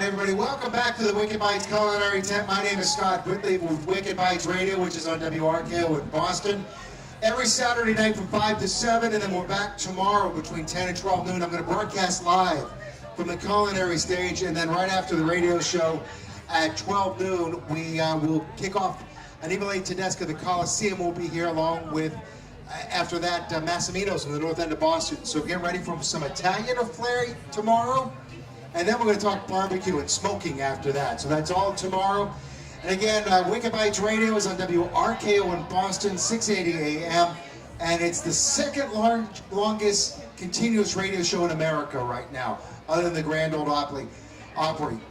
Hey everybody, welcome back to the Wicked Bites Culinary Tent. My name is Scott Whitley with Wicked Bites Radio, which is on WRKO in Boston. Every Saturday night from 5 to 7, and then we're back tomorrow between 10 and 12 noon. I'm going to broadcast live from the culinary stage, and then right after the radio show at 12 noon, we will kick off Annibale Tedesca. The Coliseum will be here along with, after that, Massimino's from the north end of Boston. So get ready for some Italian flair tomorrow. And then we're going to talk barbecue and smoking after that. So that's all tomorrow. And again, Wicked Bites Radio is on WRKO in Boston, 680 AM. And it's the second longest continuous radio show in America right now, other than the Grand Ole Opry.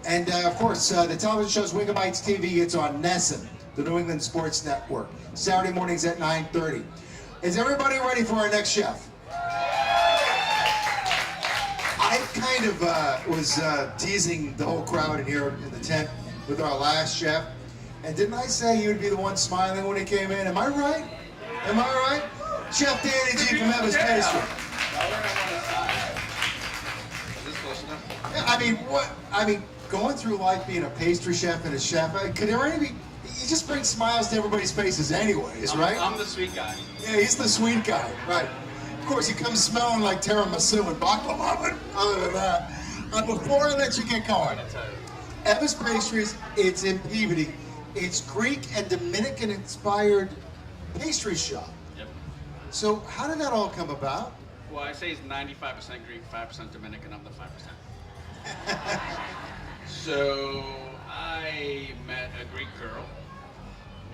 And of course, the television show's Wicked Bites TV. It's on NESN, the New England Sports Network, Saturday mornings at 9:30. Is everybody ready for our next chef? I kind of was teasing the whole crowd in here in the tent with our last chef. And didn't I say he would be the one smiling when he came in? Am I right? Am I right? Chef Danny G from Evans Pastry. Yeah, I mean, going through life being a pastry chef and a chef, could there any be, he just brings smiles to everybody's faces anyways, right? I'm the sweet guy. Yeah, he's the sweet guy, right. Of course, he comes smelling like tiramisu and baklava, but other than that. Before I let you get going, Evans Pastries, it's in Peabody. It's Greek and Dominican-inspired pastry shop. Yep. So how did that all come about? Well, I say it's 95% Greek, 5% Dominican. I'm the 5%. So I met a Greek girl,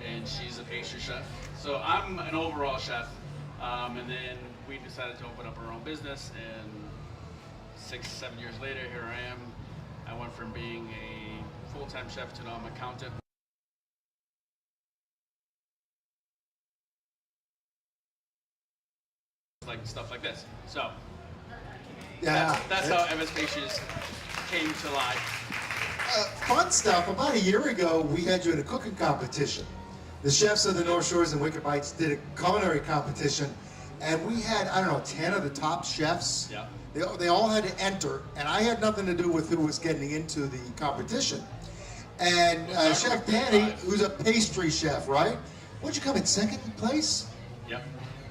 and she's a pastry chef. So I'm an overall chef, and then we decided to open up our own business, and 6-7 years later, here I am. I went from being a full-time chef to now I'm an accountant. Like stuff like this. So Yeah, that's how Evans Pastries came to life. Fun stuff. About a year ago, we had you in a cooking competition. The chefs of the North Shores and Wicked Bites did a culinary competition, and we had, I don't know, 10 of the top chefs. Yeah. They all had to enter, and I had nothing to do with who was getting into the competition. And Chef Danny, who's a pastry chef, right? What'd you come in, second place? Yep.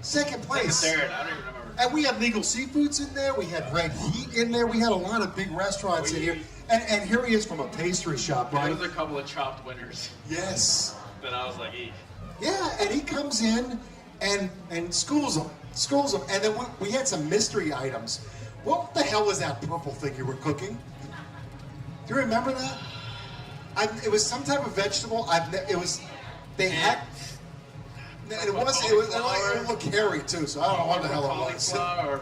Second place. Second, third, I don't even remember. And we had Legal Seafoods in there, we had Red Heat in there, we had a lot of big restaurants in here. And here he is from a pastry shop, right? There was a couple of chopped winners. Yes. That I was like, eek. Yeah, and he comes in and schools them. And then we had some mystery items. What the hell was that purple thing you were cooking? Do you remember that? It was some type of vegetable. It looked hairy too, so I don't know what the hell it was. Or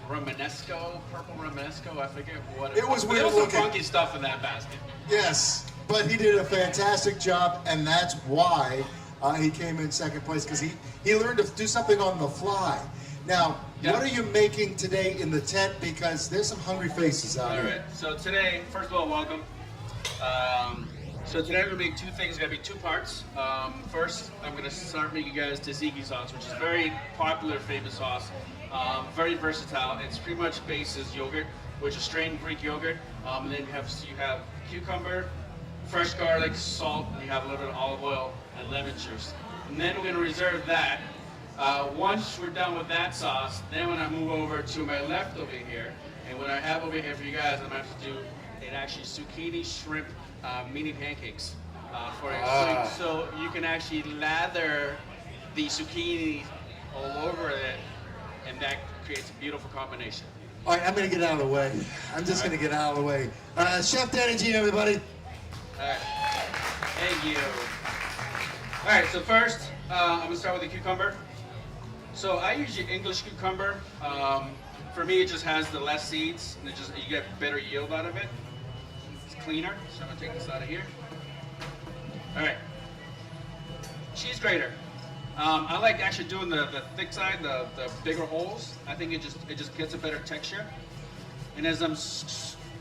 Romanesco, purple Romanesco, I forget what it was. Weird there was looking. some funky stuff in that basket. Yes, but he did a fantastic job, and that's why he came in second place, because he learned to do something on the fly. Now, Yep. What are you making today in the tent? Because there's some hungry faces out here. All right. So today, first of all, welcome. So today we're gonna make two things. It's gonna be two parts. First, I'm gonna start making you guys tzatziki sauce, which is a very popular, famous sauce. Very versatile. It's pretty much based as yogurt, which is strained Greek yogurt. And then you have cucumber, fresh garlic, salt, and you have a little bit of olive oil and lemon juice. And then we're gonna reserve that. Once we're done with that sauce, then when I move over to my left over here, and what I have over here for you guys, I'm going to have to do actually zucchini shrimp mini pancakes for you. So you can actually lather the zucchini all over it, and that creates a beautiful combination. All right, I'm going to get out of the way. I'm just going to get out of the way. Chef Danny G, everybody. All right. Thank you. All right, so first, I'm going to start with the cucumber. So I use your English cucumber. For me, it just has the less seeds, and you get better yield out of it. It's cleaner, so I'm gonna take this out of here. All right, cheese grater. I like actually doing the thick side, the bigger holes. I think it just gets a better texture. And as I'm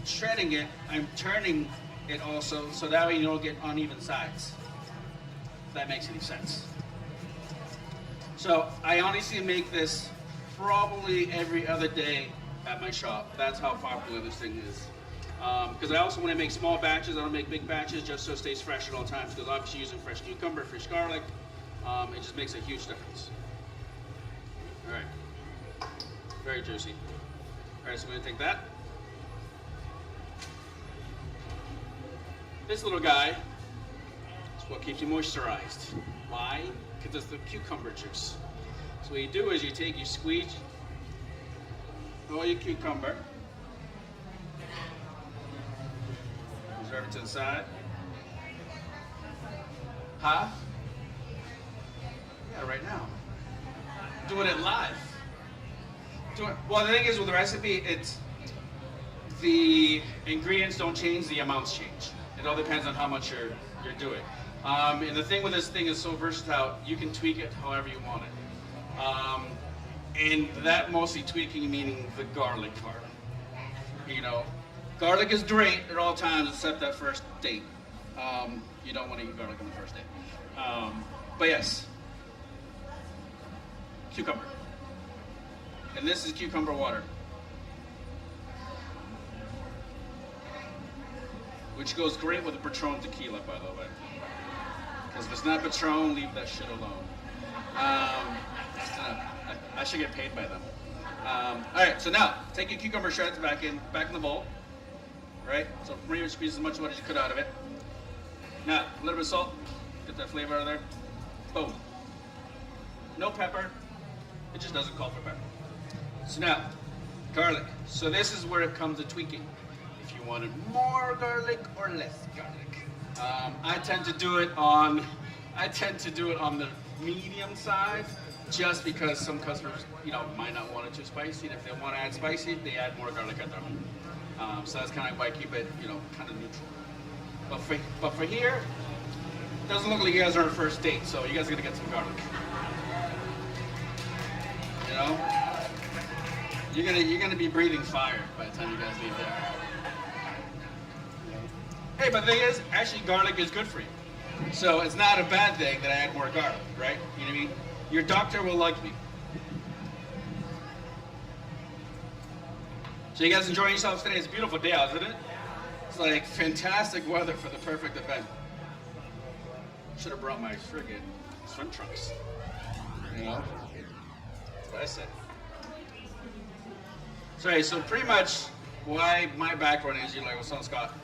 shredding it, I'm turning it also, so that way you don't get uneven sides. If that makes any sense. So I honestly make this probably every other day at my shop. That's how popular this thing is. Because I also, when I make small batches, I don't make big batches just so it stays fresh at all times. Because obviously using fresh cucumber, fresh garlic, it just makes a huge difference. All right, very juicy. All right, so I'm gonna take that. This little guy is what keeps you moisturized. Why? Because it's the cucumber juice. So what you do is you squeeze all your cucumber, reserve it to the side. Huh? Yeah, right now. Doing it live. Well, the thing is with the recipe, it's the ingredients don't change, the amounts change. It all depends on how much you're doing. And the thing with this thing is so versatile, you can tweak it however you want it. And that mostly tweaking meaning the garlic part. You know, garlic is great at all times except that first date. You don't want to eat garlic on the first date. But yes, cucumber. And this is cucumber water, which goes great with the Patron tequila, by the way. Because if it's not Patron, leave that shit alone. I should get paid by them. All right, so now take your cucumber shreds back in the bowl. Right? So remember, squeeze as much water as you could out of it. Now a little bit of salt, get that flavor out of there. Boom. No pepper. It just doesn't call for pepper. So now, garlic. So this is where it comes to tweaking. If you wanted more garlic or less garlic. I tend to do it on the medium side, just because some customers, might not want it too spicy. And if they want to add spicy, they add more garlic at their own. So that's kind of why I keep it, kind of neutral. But for here, it doesn't look like you guys are on a first date, so you guys are gonna get some garlic. You're gonna be breathing fire by the time you guys leave there. Hey, but the thing is, actually garlic is good for you. So it's not a bad thing that I add more garlic, right? You know what I mean? Your doctor will like me. So you guys enjoying yourselves today? It's a beautiful day out, isn't it? It's like fantastic weather for the perfect event. Should have brought my friggin' swim trunks. That's what I said. So pretty much why my background is, you're like, what's on Scott?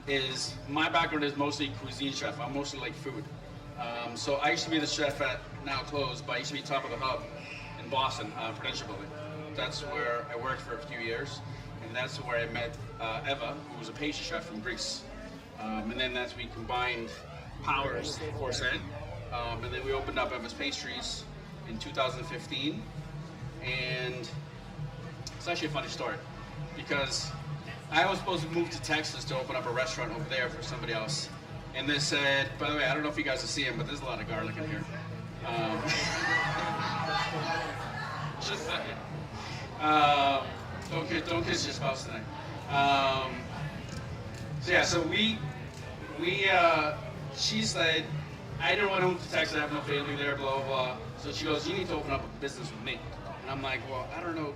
Is my background is mostly cuisine chef. I'm mostly like food. So I used to be the chef at, now closed, but I used to be top of the hub in Boston, Prudential Building. That's where I worked for a few years, and that's where I met Eva, who was a pastry chef from Greece. And then that's we combined powers, aforesaid. And then we opened up Eva's Pastries in 2015, and it's actually a funny story because I was supposed to move to Texas to open up a restaurant over there for somebody else. And they said, by the way, I don't know if you guys are seeing, but there's a lot of garlic in here. Just saying. Don't kiss your spouse tonight. She said, I didn't want to move to Texas, I have no family there, blah, blah, blah. So she goes, you need to open up a business with me. And I'm like, well, I don't know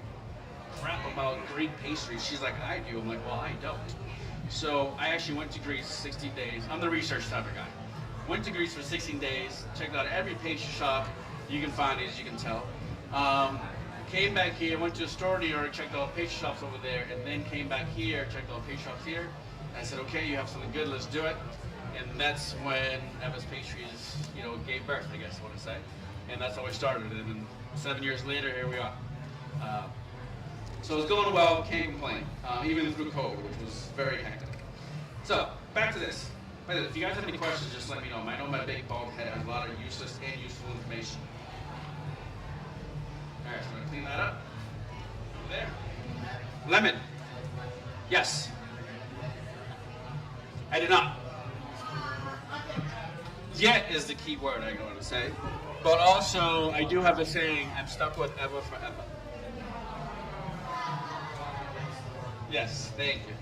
crap about Greek pastries. She's like, I do. I'm like, well, I don't. So I actually went to Greece 16 days. I'm the research type of guy. Went to Greece for 16 days, checked out every pastry shop you can find, as you can tell. Came back here, went to a store in New York, checked out pastry shops over there, and then came back here, checked out pastry shops here. And I said, okay, you have something good, let's do it. And that's when Eva's Pastries, gave birth, I guess I want to say. And that's how I started. And then 7 years later, here we are. So it's going well, can't complain, even through COVID, which was very hectic. So, back to this. If you guys have any questions, just let me know. I know my big bald head has a lot of useless and useful information. All right, so I'm going to clean that up. Over there. Lemon. Yes. I did not. Yet is the key word I'm going to say. But also, I do have a saying, I'm stuck with Eva forever. Yes, thank you.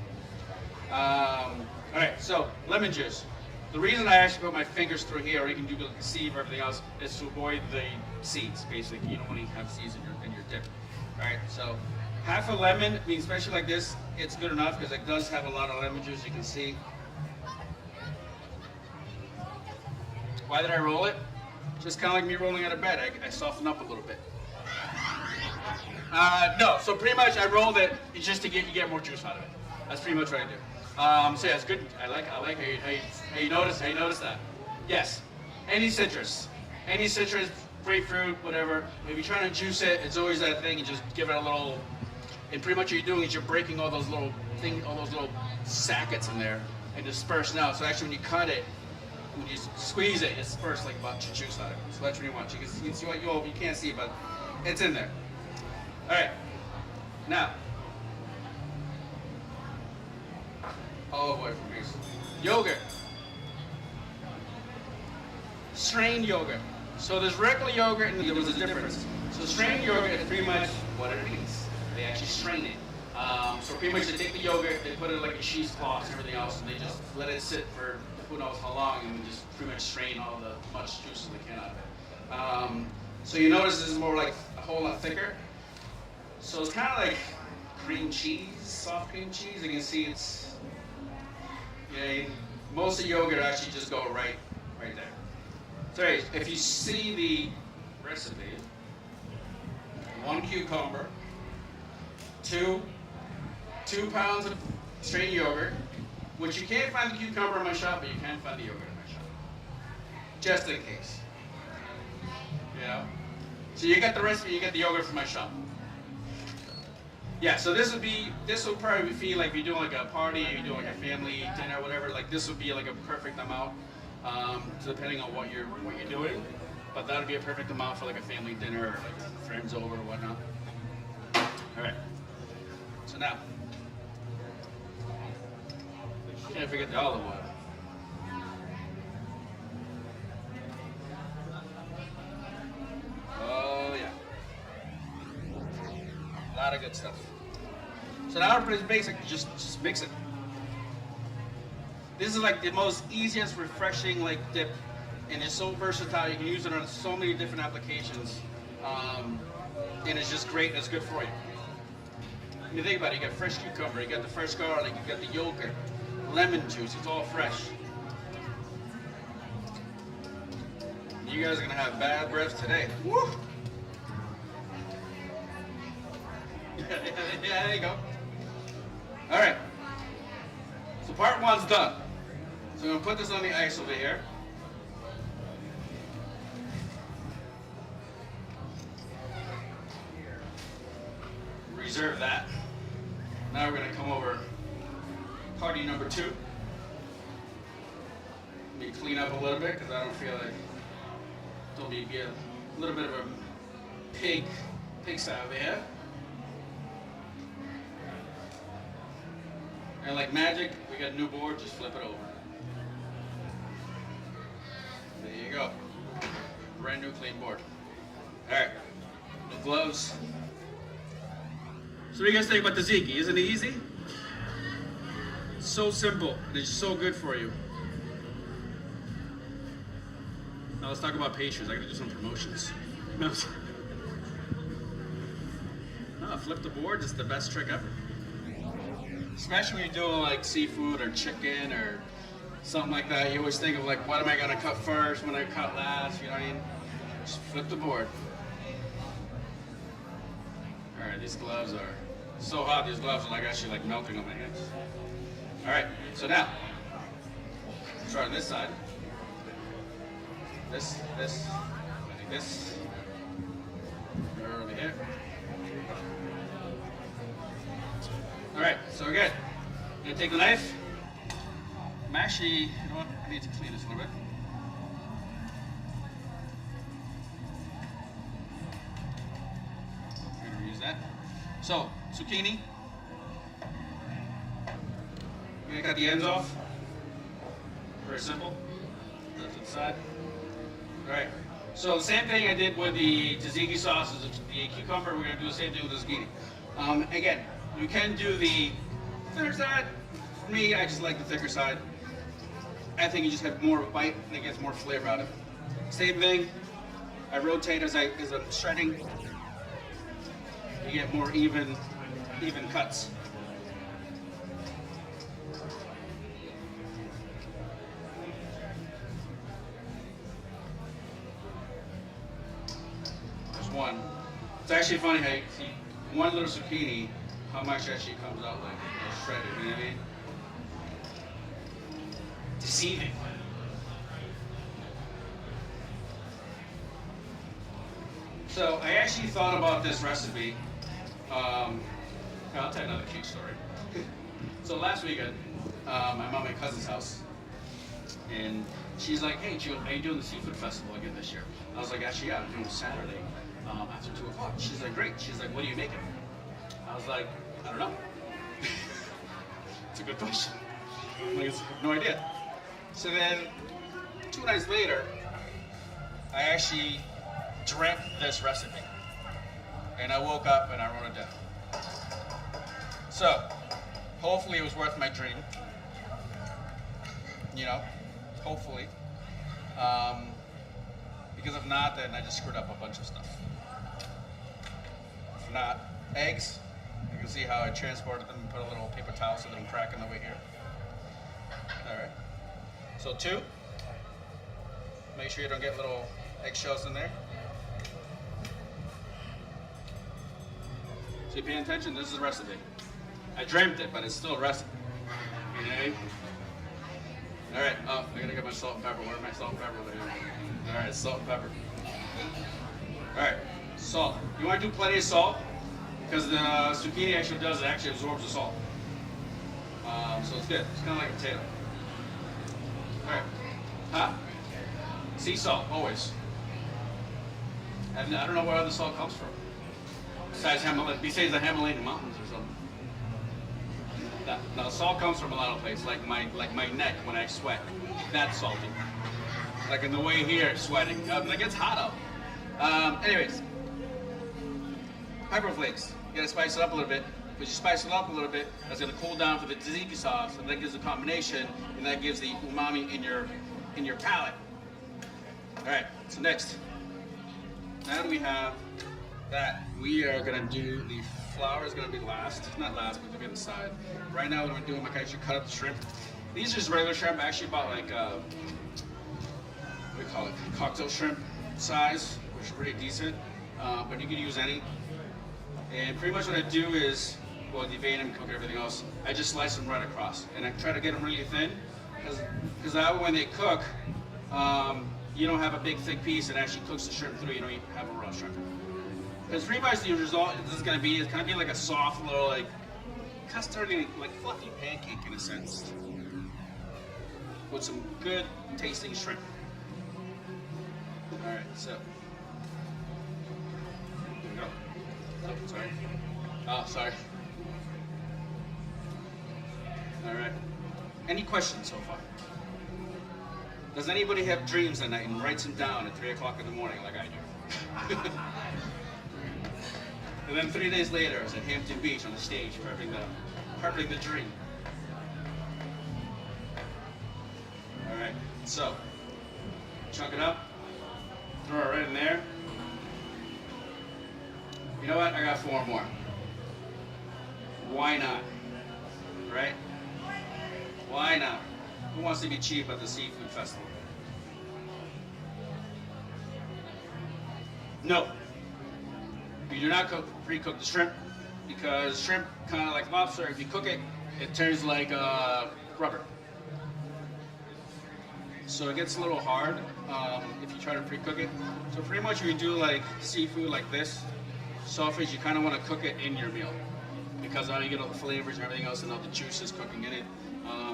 All right, so lemon juice. The reason I actually put my fingers through here, or you can do the sieve or everything else, is to avoid the seeds. Basically, you don't want to have seeds in your dip. All right, so Half a lemon, I mean, especially like this, it's good enough because it does have a lot of lemon juice, you can see. Why did I roll it? Just kind of like me rolling out of bed. I soften up a little bit. No, so pretty much I rolled it just to get more juice out of it. That's pretty much what I do. So yeah, it's good. I like how you notice that. Yes, any citrus, grapefruit, whatever. If you're trying to juice it, it's always that thing. You just give it a little. And pretty much what you're doing is you're breaking all those little sackets in there and dispersing out. So actually, when you cut it, when you squeeze it, it disperses like a bunch of juice out of it. So that's what you want. You can see what you can't see, but it's in there. All right. Now, olive oil for grease. Yogurt. Strained yogurt. So there's regular yogurt and there was a difference. So strained yogurt is pretty much what it means. They actually strain it. So pretty much they take the yogurt, they put it in like a cheesecloth and everything else, and they just let it sit for who knows how long, and just pretty much strain all the much juice as they can out of it. So you notice this is more like a whole lot thicker. So it's kind of like cream cheese, soft cream cheese. You can see it's, most of yogurt actually just go right there. So if you see the recipe, 1 cucumber, 2 pounds of strained yogurt, which you can't find the cucumber in my shop, but you can find the yogurt in my shop. Just in case. So you get the recipe, you get the yogurt from my shop. Yeah, so this would probably feel like if you're doing like a party, you're doing like a family dinner, whatever, like this would be like a perfect amount, depending on what you're doing. But that would be a perfect amount for like a family dinner or like friends over or whatnot. All right. So now, can't forget the olive oil. Oh yeah, a lot of good stuff. So now it's basic. Just mix it. This is like the most easiest, refreshing like dip, and it's so versatile. You can use it on so many different applications, and it's just great. And it's good for you. When you think about it, you got fresh cucumber, you got the fresh garlic, you got the yogurt, lemon juice. It's all fresh. You guys are gonna have bad breath today. Woo! Yeah, there you go. All right. So part one's done. So I'm gonna put this on the ice over here. Reserve that. Now we're gonna come over party number 2. Let me clean up a little bit because I don't feel like don't be a little bit of a pigsty over here. And like magic, we got a new board, just flip it over. There you go. Brand new clean board. Alright, new gloves. So what do you guys think about the tzatziki? Isn't it easy? It's so simple, and it's so good for you. Now let's talk about pastries. I gotta do some promotions. No, flip the board is the best trick ever. Especially when you're doing like seafood or chicken or something like that. You always think of like, what am I gonna cut first, when I cut last, you know what I mean? Just flip the board. All right, these gloves are so hot. These gloves are like actually like melting on my hands. All right, so now, start on this side. This, over here. All right, so again, I'm gonna take the knife. I'm actually, you know what? I need to clean this a little bit. I'm gonna reuse that. So, zucchini. I'm gonna cut the ends off. Very simple. That's to the side. All right. So the same thing I did with the tzatziki sauce, the cucumber. We're gonna do the same thing with the zucchini. Again, you can do the thinner side. For me, I just like the thicker side. I think you just have more of a bite and it gets more flavor out of it. Same thing. I rotate as I'm shredding. You get more even even cuts. There's one. It's actually funny how you see one little zucchini, how much actually comes out like shredded, you know what I mean? Deceiving. So I actually thought about this recipe. I'll tell you another cute story. So last weekend, I'm at my cousin's house, and she's like, "Hey, Jill, are you doing the seafood festival again this year?" I was like, "Actually, yeah, I'm doing Saturday after 2 o'clock." She's like, "Great." She's like, "What are you making?" I was like, "I don't know." It's a good question. Like, it's no idea. So then, 2 nights later, I actually dreamt this recipe, and I woke up and I wrote it down. So, hopefully it was worth my dream. You know, hopefully. Because if not, then I just screwed up a bunch of stuff. If not, eggs. You can see how I transported them and put a little paper towel so they don't crack on the way here. All right. So 2. Make sure you don't get little eggshells in there. So you paying attention? This is a recipe. I dreamt it, but it's still a recipe. Okay? All right. Oh, I gotta get my salt and pepper. Where's my salt and pepper over here? All right, salt and pepper. All right, salt. You want to do plenty of salt because the zucchini actually absorbs the salt. So it's good. It's kind of like a potato. All right. Huh? Sea salt, always. And I don't know where other salt comes from. Besides the Himalayan mountains or something. No, salt comes from a lot of places, like my neck when I sweat. That's salty. Like in the way here, sweating. Like it's hot out. Anyways, pepper flakes. You gotta spice it up a little bit. But you spice it up a little bit, that's gonna cool down for the tzatziki sauce, and that gives a combination, and that gives the umami in your palate. All right. So next, now that we have that, we are gonna do the flour. Is gonna be last, not last, but it'll be on the side. Right now, what I'm doing, I actually cut up the shrimp. These are just regular shrimp. I actually bought like what do we call it, cocktail shrimp size, which is pretty decent. But you can use any. And pretty much what I do is, well, deveinate them, cook everything else. I just slice them right across, and I try to get them really thin, because that way when they cook, you don't have a big thick piece that actually cooks the shrimp through. You don't have a raw shrimp. Because pretty much the result is going to be like a soft little like custardy, like fluffy pancake in a sense, with some good tasting shrimp. All right, so here we go. Oh, sorry. Oh, sorry. All right. Any questions so far? Does anybody have dreams at night and writes them down at 3 o'clock in the morning like I do? And then 3 days later, I was at Hampton Beach on the stage prepping the dream. All right, so chunk it up, throw it right in there. You know what? I got 4 more. Why not? Right? Why not? Who wants to be cheap at the seafood festival? No. You do not pre-cook the shrimp, because shrimp, kind of like lobster, if you cook it, it turns like rubber. So it gets a little hard if you try to pre-cook it. So pretty much when you do like seafood like this, saltfish, you kind of want to cook it in your meal, because now you get all the flavors and everything else and all the juices cooking in it.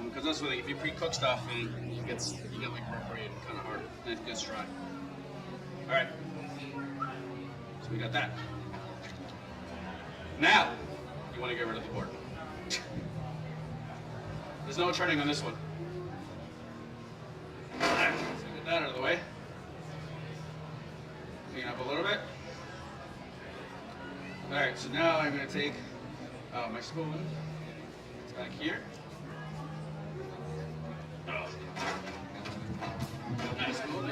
Because that's what if you pre-cook stuff, you get like rubbery and kind of hard, and it gets dry. All right. So we got that. Now, you want to get rid of the board. There's no turning on this one. Alright, so get that out of the way. Clean up a little bit. Alright, so now I'm going to take my spoon. It's back here. Oh. Nice spoon.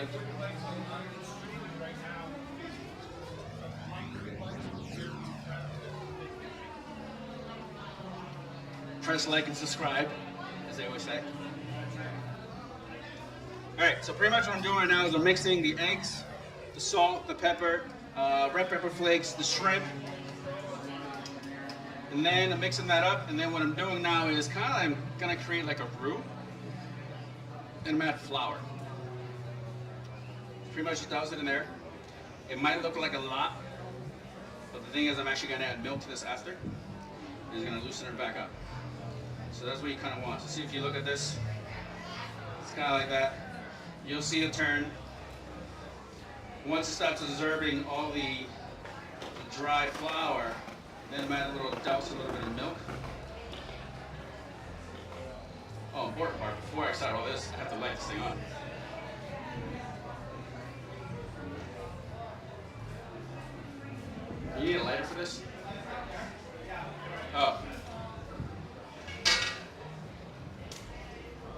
press like and subscribe, as they always say. All right, so pretty much what I'm doing right now is I'm mixing the eggs, the salt, the pepper, red pepper flakes, the shrimp, and then I'm mixing that up. And then what I'm doing now is I'm gonna create like a roux, and I'm gonna add flour. Pretty much just douse it in there. It might look like a lot, but the thing is I'm actually gonna add milk to this after. It's gonna loosen it back up. So that's what you kind of want. So see if you look at this, it's kind of like that. You'll see it turn. Once it starts absorbing all the dry flour, then I'm add douse a little bit of milk. Oh, important part, before I start all this, I have to light this thing on. You need a lighter for this? Oh.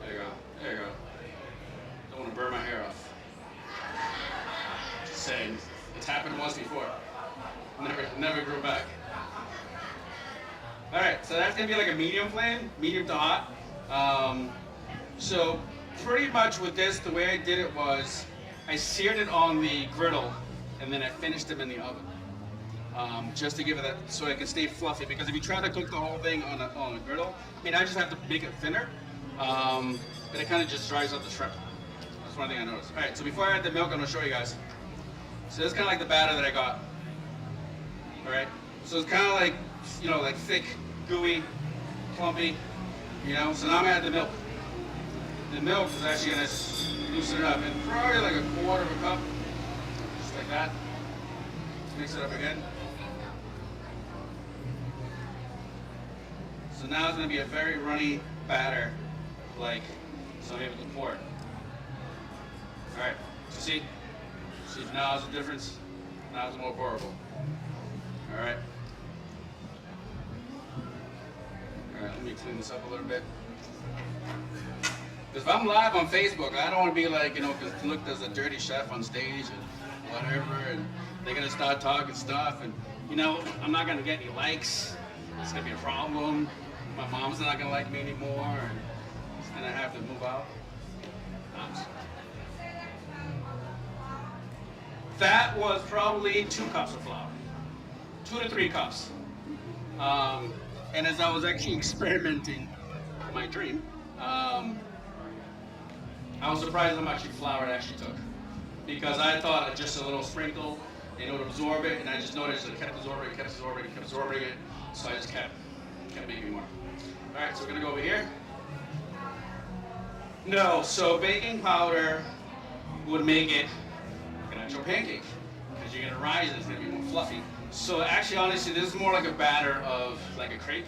There you go. There you go. Don't want to burn my hair off. Just saying. It's happened once before. Never grew back. Alright, so that's going to be like a medium flame, medium to hot. So pretty much with this, the way I did it was I seared it on the griddle and then I finished them in the oven. Just to give it that, so it can stay fluffy. Because if you try to cook the whole thing on a griddle, I mean, I just have to make it thinner, but it kind of just dries out the shrimp. That's one thing I noticed. All right, so before I add the milk, I'm gonna show you guys. So this is kind of like the batter that I got. All right, so it's kind of like, you know, like thick, gooey, clumpy, you know. So now I'm gonna add the milk. The milk is actually gonna loosen it up, and probably like a quarter of a cup, just like that. Mix it up again. So now it's going to be a very runny batter, like so I'm able to pour it. All right, so see now it's a difference. Now it's more pourable. All right. All right, let me clean this up a little bit. Because if I'm live on Facebook, I don't want to be like, you know, because look, there's a dirty chef on stage and whatever, and they're gonna start talking stuff, and you know, I'm not gonna get any likes. It's gonna be a problem. My mom's not gonna like me anymore, and it's gonna have to move out. That was probably 2 cups of flour, 2 to 3 cups. And as I was actually experimenting with my dream, I was surprised how much flour it actually took, because I thought just a little sprinkle and it would absorb it, and I just noticed it kept absorbing it, so I just kept making more. All right, so we're gonna go over here. No, so baking powder would make it an actual pancake, because you're gonna rise it, it's gonna be more fluffy. So actually, honestly, this is more like a batter of like a crepe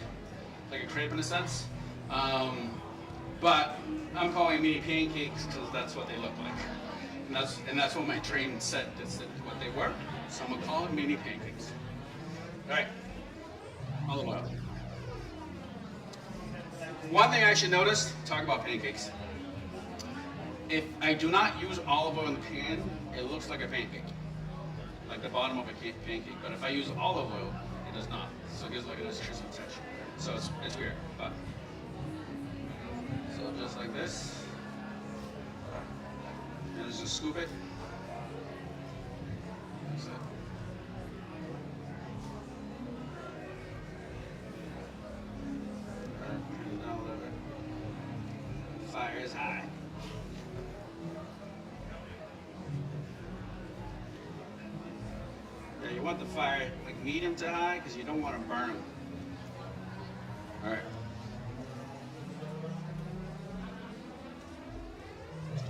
in a sense. But I'm calling mini pancakes because that's what they look like, and that's what my train said. That's what they were. So I'm gonna call them mini pancakes. All right, olive oil. One thing I should notice, talk about pancakes. If I do not use olive oil in the pan, it looks like a pancake, like the bottom of a pancake. But if I use olive oil, it does not. So it gives like a nice crispy texture. So it's weird, but so just like this, and just scoop it. That's it. Down a little bit. Fire is high. Yeah, you want the fire like medium to high because you don't want to burn them. All right.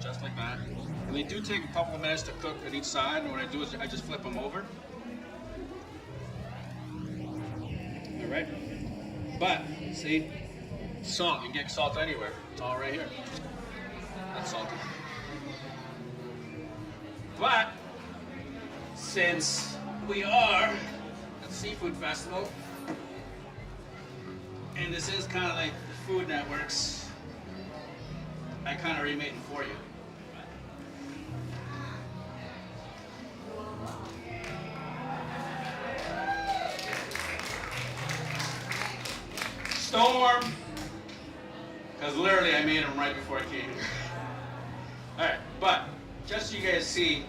Just like that. And they do take a couple of minutes to cook on each side, and what I do is I just flip them over. All right. But see, salt, you can get salt anywhere. It's all right here. That's salty. But since we are at the Seafood Festival, and this is kind of like the Food Network's, I kind of remade it for you. Stone warm, Because literally I made them right before I came here. Alright, but just so you guys see,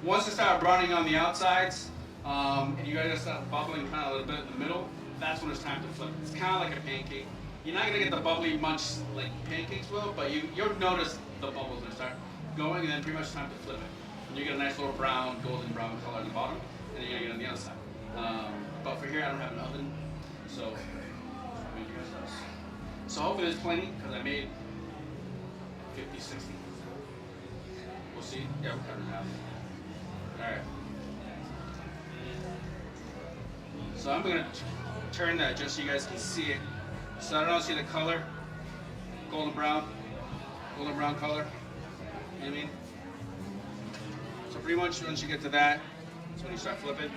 once it starts browning on the outsides, and you guys start bubbling kind of a little bit in the middle, that's when it's time to flip. It's kind of like a pancake. You're not going to get the bubbly much like pancakes will, but you'll notice the bubbles that start going, and then pretty much time to flip it. And you get a nice little brown, golden brown color on the bottom, and then you're going to get it on the other side. But for here, I don't have an oven, so I'll make you guys this. So hopefully there's plenty, because I made 50, 60. We'll see. Yeah, we're cutting it out. Alright. So I'm going to turn that just so you guys can see it. So I don't see the color. Golden brown color. You know what I mean? So pretty much once you get to that, that's when you start flipping.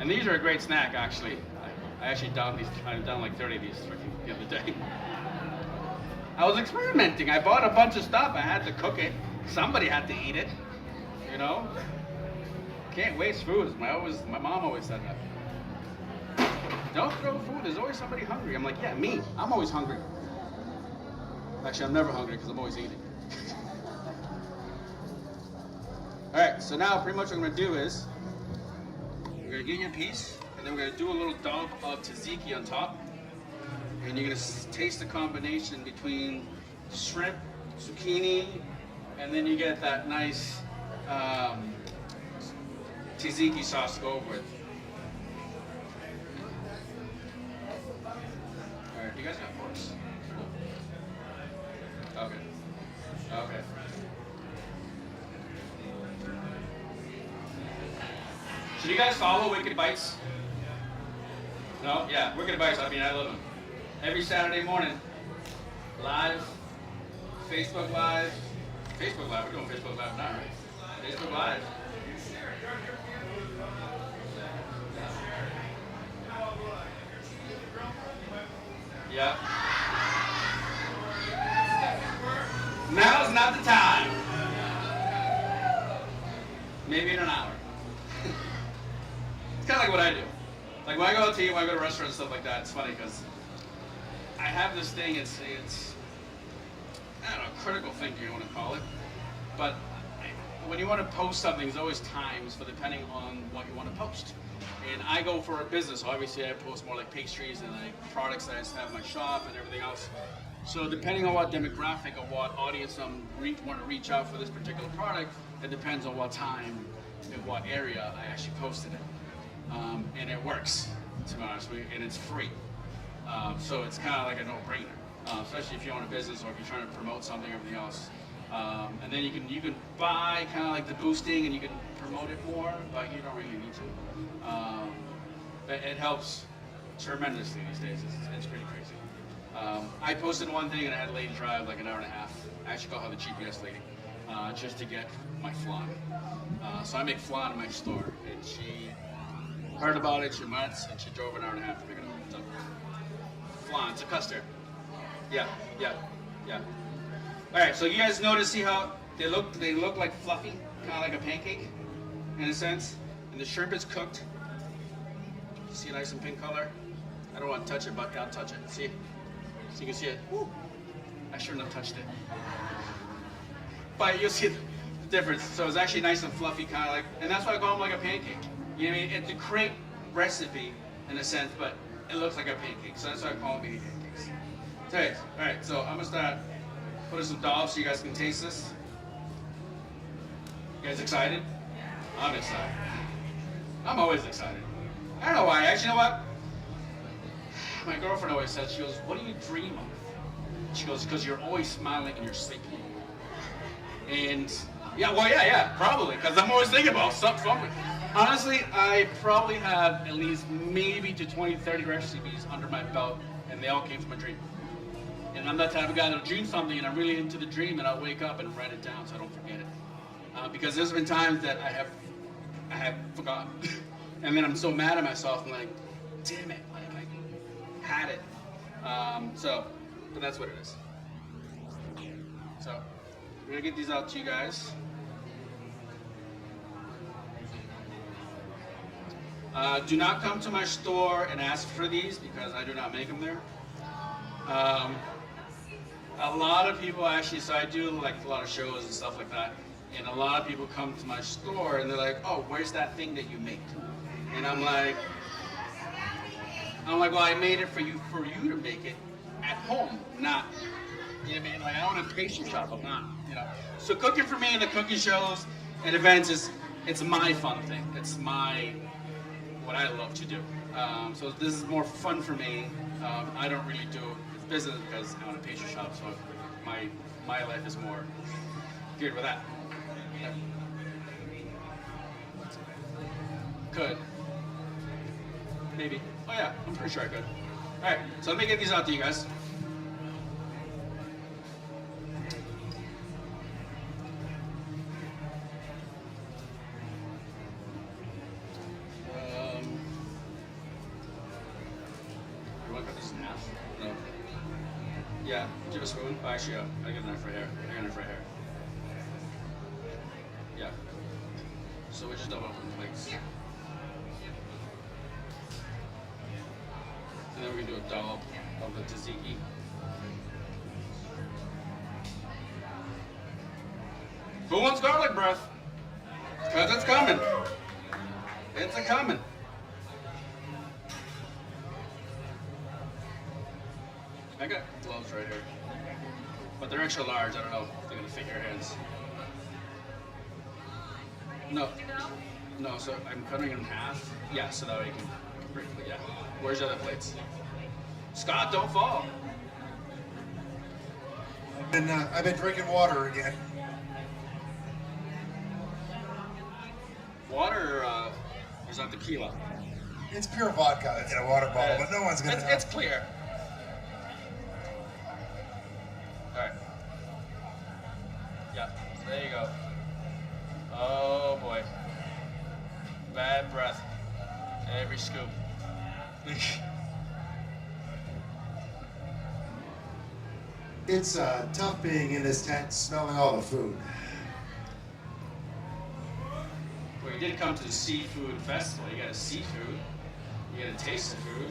And these are a great snack, actually. I actually downed these. I downed like 30 of these the other day. I was experimenting. I bought a bunch of stuff. I had to cook it. Somebody had to eat it. You know? Can't waste food. My mom always said that. Don't throw food. There's always somebody hungry. I'm like, yeah, me. I'm always hungry. Actually, I'm never hungry because I'm always eating. All right. So now, pretty much what I'm gonna do is we're gonna get your piece, and then we're gonna do a little dollop of tzatziki on top, and you're gonna taste the combination between shrimp, zucchini, and then you get that nice tzatziki sauce to go over with. All right, you guys got forks? Okay. Okay. Should you guys follow Wicked Bites? No? Yeah, Wicked Bites. I mean, I love them. Every Saturday morning, live, Facebook Live. Facebook Live. We're doing Facebook Live now, right? Facebook Live. Yeah. Now's not the time. Maybe in an hour. It's kind of like what I do. Like when I go out to eat, when I go to restaurants and stuff like that, it's funny because I have this thing, it's I don't know, critical thinking, I want to call it. But when you want to post something, there's always times for depending on what you want to post. And I go for a business, obviously I post more like pastries and like products that I have in my shop and everything else. So depending on what demographic or what audience I want to reach out for this particular product, it depends on what time and what area I actually posted it. And it works, to be honest with you, and it's free. So it's kind of like a no-brainer, especially if you own a business or if you're trying to promote something or everything else. And then you can buy kind of like the boosting and you can promote it more, but you don't really need to. But it helps tremendously these days. It's pretty crazy. I posted one thing and I had a lady drive like an hour and a half. I actually called her the GPS lady, just to get my flan. So I make flan in my store, and she heard about it, she went, and she drove an hour and a half to pick it up. So, flan, it's a custard. Yeah. All right, so you guys notice, see how they look like fluffy, kind of like a pancake, in a sense. And the shrimp is cooked. See, nice and pink color. I don't want to touch it, but I'll touch it. See, so you can see it. Woo. I shouldn't have touched it, but you'll see the difference. So it's actually nice and fluffy, kind of like, and that's why I call them like a pancake. You know what I mean? It's a great recipe in a sense, but it looks like a pancake. So that's why I call them mini pancakes. Okay, all right. So I'm gonna start putting some dollops so you guys can taste this. You guys excited? I'm excited. I'm always excited. I don't know why. Actually, you know what? My girlfriend always says, she goes, "What do you dream of?" She goes, "Because you're always smiling in your sleep." And yeah, probably, because I'm always thinking about something. Honestly, I probably have at least maybe to 20, 30 recipes under my belt, and they all came from a dream. And I'm that type of guy that'll dream something, and I'm really into the dream, and I'll wake up and write it down so I don't forget it. Because there's been times that I have forgotten, and then I'm so mad at myself. I'm like, damn it, like I had it. But that's what it is. So we're gonna get these out to you guys. Do not come to my store and ask for these because I do not make them there. A lot of people actually, so I do like a lot of shows and stuff like that, and a lot of people come to my store and they're like, "Oh, where's that thing that you make?" And I'm like, well, I made it for you to make it at home, not, you know what I mean? Like, I don't have pastry shop, I'm not, you know. So cooking for me and the cooking shows and events it's my fun thing. It's what I love to do. So this is more fun for me. I don't really do business because I own a pastry shop, so my life is more geared with that. Yeah. Could. Maybe. Oh yeah, I'm pretty sure I could. Alright, so let me get these out to you guys. You want to cut these in half? No. Yeah, do you have a spoon? Oh, actually, I got a knife right here. I got a knife right here. Yeah. So we just double up the plates. And then we're gonna do a dollop of the tzatziki. Who wants garlic breath? Because it's coming. It's a coming. I got gloves right here. But they're extra large. I don't know if they're gonna fit your hands. No. No, so I'm cutting it in half. Yeah, so that way you can break it. Yeah. Where's the other plates? Scott, don't fall. I've been drinking water again. Water, or is that tequila? It's pure vodka in a water bottle, but no one's gonna know. It's clear. Alright. Yeah, there you go. Oh boy. Bad breath. Every scoop. It's tough being in this tent smelling all the food. Well, you did come to the seafood festival. You got to see food. You got to taste the food.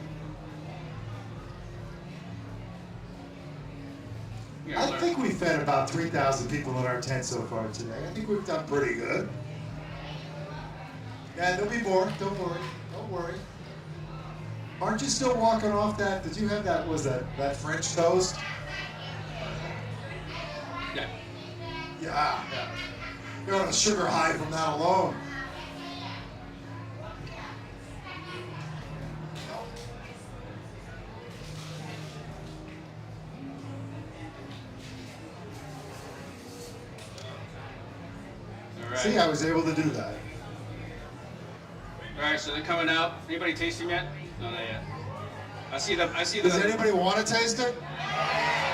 I think we fed about 3,000 people in our tent so far today. I think we've done pretty good. Yeah, there'll be more. Don't worry. Don't worry. Aren't you still walking off that? Did you have that? Was that French toast? Yeah. Yeah. You're on a sugar high from that alone. All right. See, I was able to do that. All right, so they're coming out. Anybody tasting yet? No, not yet. I see them. Does anybody want to taste it?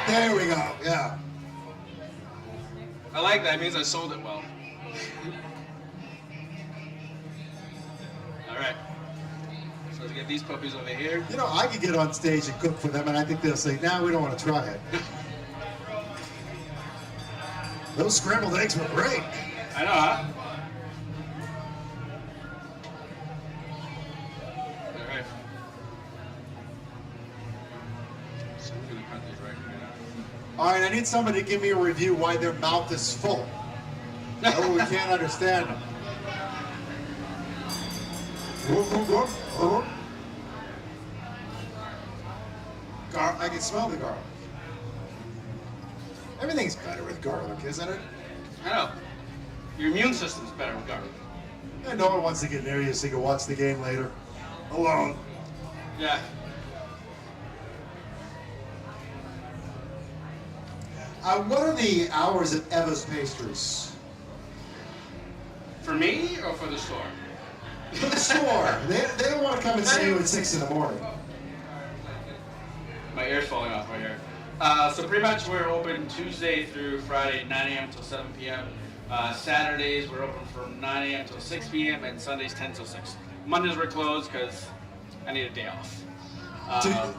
There we go. Yeah. I like that. It means I sold it well. All right. So let's get these puppies over here. You know, I could get on stage and cook for them, and I think they'll say, "Nah, we don't want to try it." Those scrambled eggs were great. I know, huh? All right. So I'm gonna cut these right here. All right, I need somebody to give me a review why their mouth is full. Oh, we can't understand them. I can smell the garlic. Everything's better with garlic, isn't it? I know. Your immune system's better with garlic. And no one wants to get near you so you can watch the game later. Alone. Yeah. What are the hours at Eva's Pastries? For me or for the store? For the store. They don't want to come and see you at 6 in the morning. My ear's falling off right here. So pretty much we're open Tuesday through Friday, 9 a.m. till 7 p.m. Saturdays we're open from 9 a.m. till 6 p.m. and Sundays 10 till 6. Mondays we're closed because I need a day off.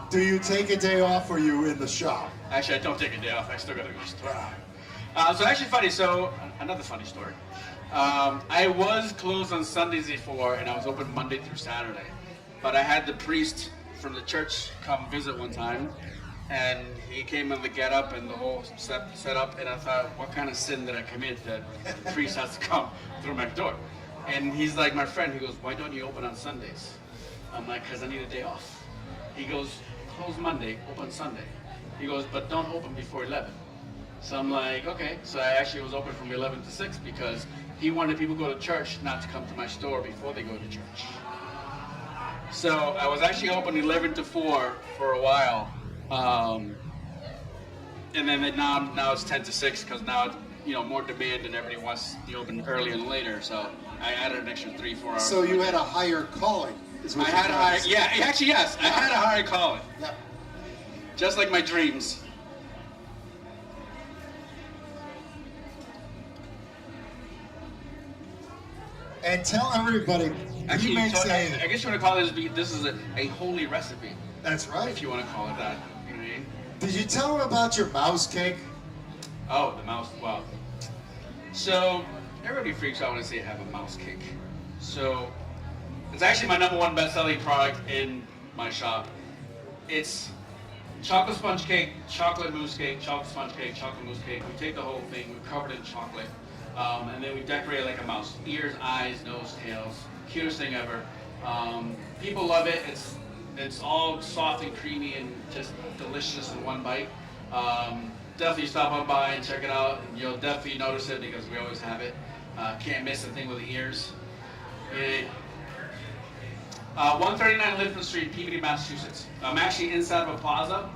Do you take a day off or are you in the shop? Actually, I don't take a day off. I still gotta go to the store. So actually funny. So another funny story. I was closed on Sundays before, and I was open Monday through Saturday. But I had the priest from the church come visit one time, and he came in the get up and the whole set up, and I thought, what kind of sin did I commit that the priest has to come through my door? And he's like, my friend, he goes, why don't you open on Sundays? I'm like, because I need a day off. He goes, close Monday, open Sunday. He goes, but don't open before 11. So I'm like, okay. So I actually was open from 11 to 6 because he wanted people to go to church, not to come to my store before they go to church. So I was actually open 11 to 4 for a while. And then now it's 10 to 6 because now it's, more demand and everybody wants to open early and later. So I added an extra 3-4 hours. So you had a higher calling. I had a higher, yeah, actually yes, I had a higher calling. Yep. Just like my dreams. And tell everybody, Actually, you may so say, I guess you want to call this is a holy recipe, that's right. if you want to call it that. You know what I mean? Did you tell them about your mouse cake? Oh, the mouse, wow. So, everybody freaks out when I say I have a mouse cake. So, it's actually my #1 best-selling product in my shop. It's chocolate sponge cake, chocolate mousse cake, chocolate sponge cake, chocolate mousse cake. We take the whole thing, we cover it in chocolate, and then we decorate it like a mouse. Ears, eyes, nose, tails. Cutest thing ever. People love it. It's all soft and creamy and just delicious in one bite. Definitely stop on by and check it out. You'll definitely notice it because we always have it. Can't miss the thing with the ears. 139 Linford Street, Peabody, Massachusetts. I'm actually inside of a plaza.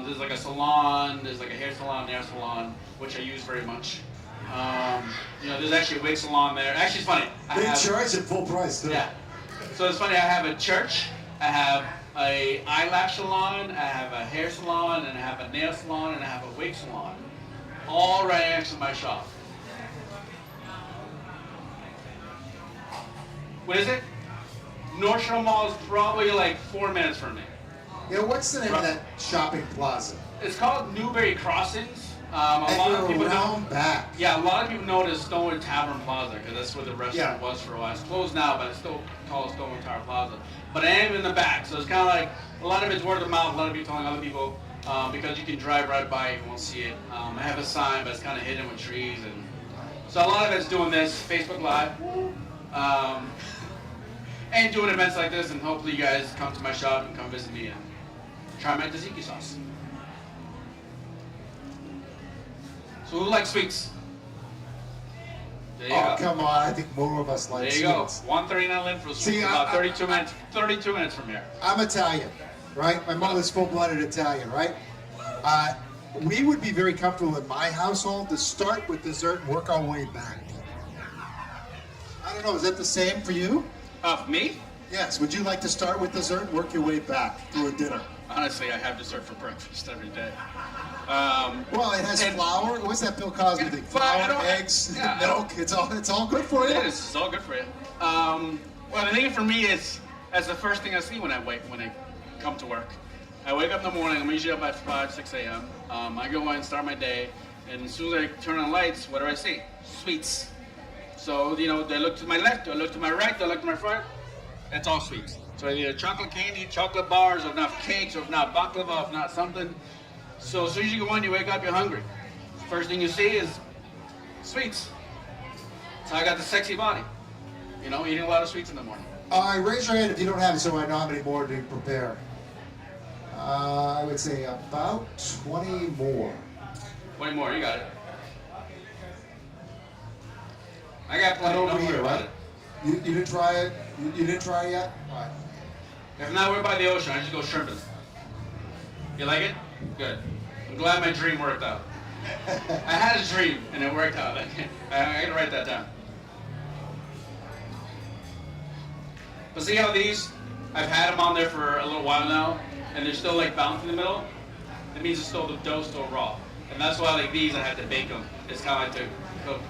There's like a salon, there's like a hair salon, nail salon, which I use very much. There's actually a wig salon there. Actually, it's funny. They charge at full price, too. Yeah. So it's funny, I have a church, I have a eyelash salon, I have a hair salon, and I have a nail salon, and I have a wig salon. All right next to my shop. What is it? North Shore Mall is probably like 4 minutes from me. Yeah, what's the name of that shopping plaza? It's called Newberry Crossings. A And lot you're of people around back. Yeah, a lot of people know it as Stonewood Tavern Plaza because that's where the restaurant was for a while. It's closed now, but it's still called Stonewood Tavern Plaza. But I am in the back, so it's kind of like a lot of it's word of mouth. A lot of people telling other people because you can drive right by it, you won't see it. I have a sign, but it's kind of hidden with trees, and so a lot of it's doing this Facebook Live, and doing events like this. And hopefully, you guys come to my shop and come visit me and try my tzatziki sauce. So who likes sweets? There you go. Come on, I think more of us like There you go. sweets. 139 Linford Street, about 32 minutes. 32 minutes from here. I'm Italian, right? My mother's full-blooded Italian, right? We would be very comfortable in my household to start with dessert and work our way back. I don't know, is that the same for you? For me? Yes, would you like to start with dessert and work your way back through a dinner? Honestly, I have dessert for breakfast every day. Well, it has flour. What's that Bill Cosby thing? Flour, eggs, milk. It's all good for you. It is. It's all good for you. Well, the thing for me is that's the first thing I see when I come to work. I wake up in the morning. I'm usually up at 5, 6 a.m. I go in, start my day, and as soon as I turn on lights, what do I see? Sweets. So do I look to my left? Do I look to my right? Do I look to my front? It's all sweets. So either chocolate candy, chocolate bars, or if not cakes, or if not baklava, if not something. So as soon as you go in, you wake up, you're hungry. First thing you see is sweets. So I got the sexy body. Eating a lot of sweets in the morning. All right, raise your hand if you don't have it so I know how many more to prepare. I would say about 20 more. 20 more, you got it. I got plenty. Over Don't worry here, about right? it. You didn't try it? You didn't try it yet? All right. If not, we're by the ocean. I just go shrimping. You like it? Good. I'm glad my dream worked out. I had a dream and it worked out. I can write that down. But see how these, I've had them on there for a little while now, and they're still like bouncing in the middle. It means it's still the dough's still raw, and that's why like these I had to bake them. It's kind of like to cook.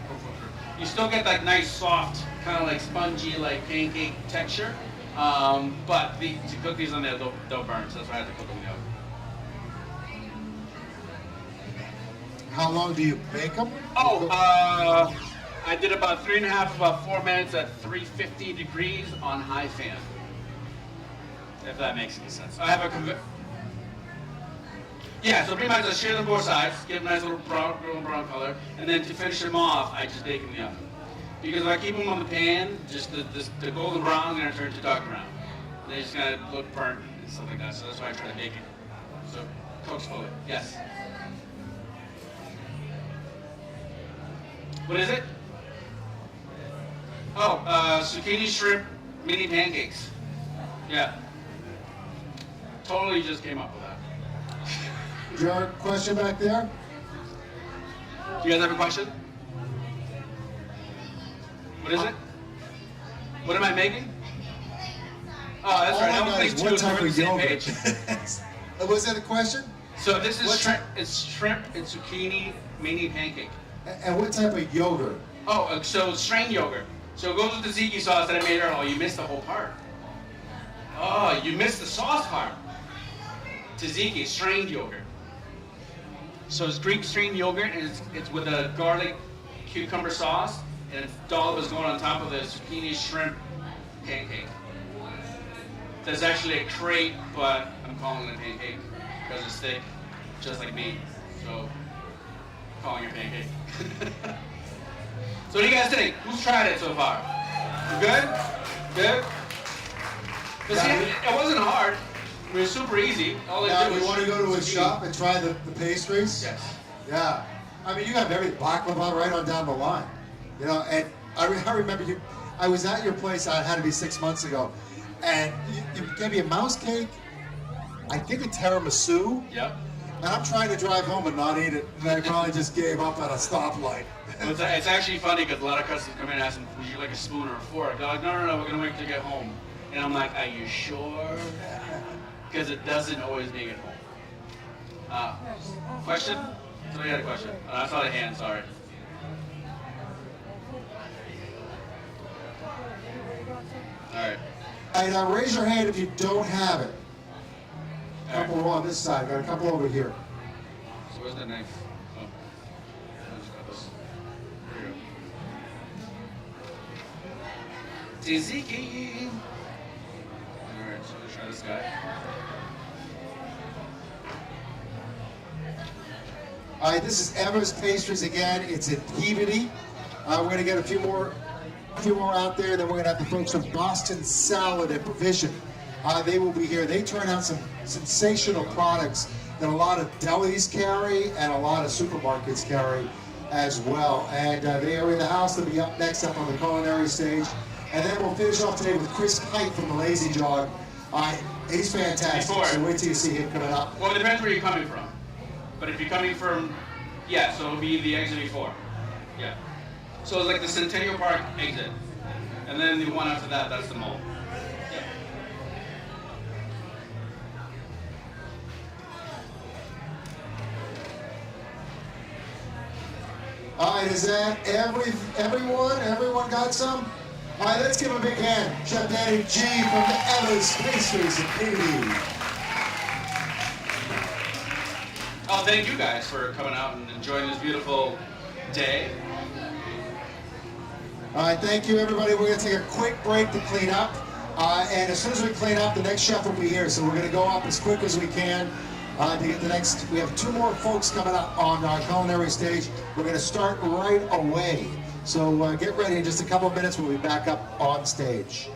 You still get that nice soft, kind of like spongy, like pancake texture. But to cook these on there, they'll burn. So that's why I had to cook them in the oven. How long do you bake them? Oh, I did about 3.5, about 4 minutes at 350 degrees on high fan. If that makes any sense. I have a yeah, so pretty much I shear them both sides, give them a nice little brown color, and then to finish them off, I just bake them in the oven. Because if I keep them on the pan, just the golden brown is going to turn to dark brown. And they're just going to look burnt and stuff like that, so that's why I try to bake it. So, Coach Foley, yes. What is it? Oh, zucchini shrimp mini pancakes. Yeah. Totally just came up with that. Is there a question back there? Do you guys have a question? What is it? What am I making? Oh, that's right. I was making two. We're on the same page. Was that a question? So this is shrimp. It's shrimp and zucchini mini pancake. And what type of yogurt? Oh, so strained yogurt. So it goes with the tzatziki sauce that I made earlier. Oh, you missed the whole part. Oh, you missed the sauce part. Tzatziki, strained yogurt. So it's Greek strained yogurt, and it's with a garlic cucumber sauce, and a dollop is going on top of the zucchini shrimp pancake. There's actually a crepe, but I'm calling it a pancake because it's thick, just like me. So, I'm calling it a pancake. So what do you guys think? Who's tried it so far? You good? Good? But see, it wasn't hard. I mean, it's super easy. All they Now, do you is want to go to a shop and try the pastries? Yes. Yeah. I mean, you have every baklava right on down the line. You know, and I remember you. I was at your place. I had to be 6 months ago, and you gave me a mouse cake. I think a tiramisu. Yep. And I'm trying to drive home and not eat it, and I probably just gave up at a stoplight. Well, it's actually funny because a lot of customers come in and ask them, would you like a spoon or a fork? They're like, no, we're going to wait till you get home. And I'm like, are you sure? Because it doesn't always make it home. Question? Somebody had a question. I saw the hand, sorry. All right. All right, now raise your hand if you don't have it. A couple on this side, got a couple over here. So where's the knife? Oh. I just got this. Here we go. Tzatziki. Alright, so let's try this guy. All right, this is Emma's Pastries again. It's in Peabody. We're going to get a few more out there. Then we're going to have the folks from Boston Salad and Provision. They will be here. They turn out some sensational products that a lot of delis carry and a lot of supermarkets carry as well. And they are in the house. They'll be up next up on the culinary stage. And then we'll finish off today with Chris Height from the Lazy Jog. He's fantastic. So wait till you see him coming up. Well, it depends where you're coming from. But if you're coming from, yeah, so it'll be the exit before. Yeah. So it's like the Centennial Park exit. And then the one after that, that's the mall. Yeah. All right, is that everyone? Everyone got some? All right, let's give him a big hand. Chef Danny G from the Emma's Pastries in Peabody. Oh, thank you guys for coming out and enjoying this beautiful day. All right, thank you, everybody. We're going to take a quick break to clean up. And as soon as we clean up, the next chef will be here. So we're going to go up as quick as we can to get the next. We have 2 more folks coming up on our culinary stage. We're going to start right away. So get ready. In just a couple of minutes, we'll be back up on stage.